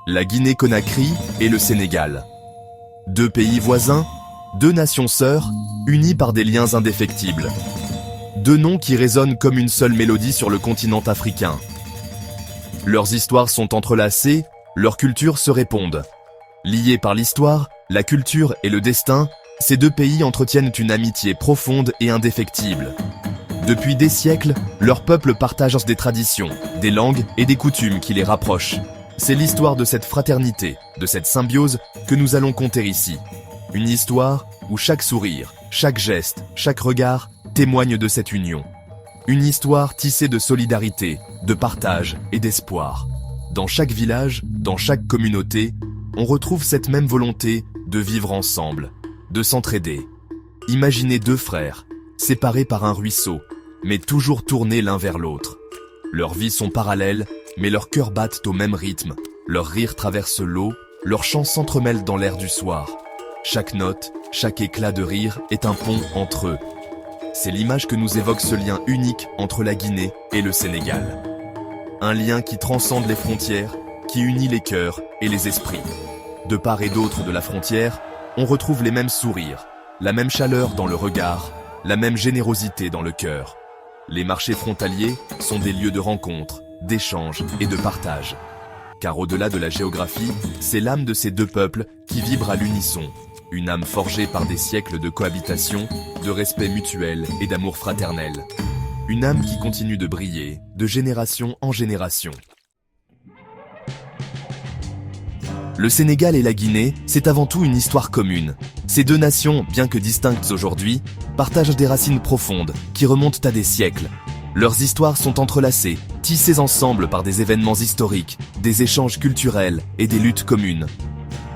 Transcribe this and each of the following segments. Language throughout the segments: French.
La Guinée-Conakry et le Sénégal. Deux pays voisins, deux nations sœurs, unies par des liens indéfectibles. Deux noms qui résonnent comme une seule mélodie sur le continent africain. Leurs histoires sont entrelacées, leurs cultures se répondent. Liés par l'histoire, la culture et le destin, ces deux pays entretiennent une amitié profonde et indéfectible. Depuis des siècles, leurs peuples partagent des traditions, des langues et des coutumes qui les rapprochent. C'est l'histoire de cette fraternité, de cette symbiose que nous allons conter ici. Une histoire où chaque sourire, chaque geste, chaque regard témoigne de cette union. Une histoire tissée de solidarité, de partage et d'espoir. Dans chaque village, dans chaque communauté, on retrouve cette même volonté de vivre ensemble, de s'entraider. Imaginez deux frères, séparés par un ruisseau, mais toujours tournés l'un vers l'autre. Leurs vies sont parallèles, mais leurs cœurs battent au même rythme. Leurs rires traversent l'eau, leurs chants s'entremêlent dans l'air du soir. Chaque note, chaque éclat de rire est un pont entre eux. C'est l'image que nous évoque ce lien unique entre la Guinée et le Sénégal. Un lien qui transcende les frontières, qui unit les cœurs et les esprits. De part et d'autre de la frontière, on retrouve les mêmes sourires, la même chaleur dans le regard, la même générosité dans le cœur. Les marchés frontaliers sont des lieux de rencontre, d'échange et de partage. Car au-delà de la géographie, c'est l'âme de ces deux peuples qui vibre à l'unisson. Une âme forgée par des siècles de cohabitation, de respect mutuel et d'amour fraternel. Une âme qui continue de briller, de génération en génération. Le Sénégal et la Guinée, c'est avant tout une histoire commune. Ces deux nations, bien que distinctes aujourd'hui, partagent des racines profondes qui remontent à des siècles. Leurs histoires sont entrelacées, tissées ensemble par des événements historiques, des échanges culturels et des luttes communes.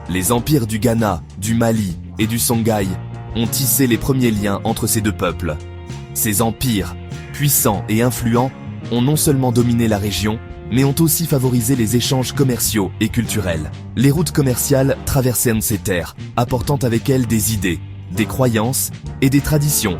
Les empires du Ghana, du Mali et du Songhai ont tissé les premiers liens entre ces deux peuples. Ces empires, puissants et influents, ont non seulement dominé la région, mais ont aussi favorisé les échanges commerciaux et culturels. Les routes commerciales traversaient ces terres, apportant avec elles des idées, des croyances et des traditions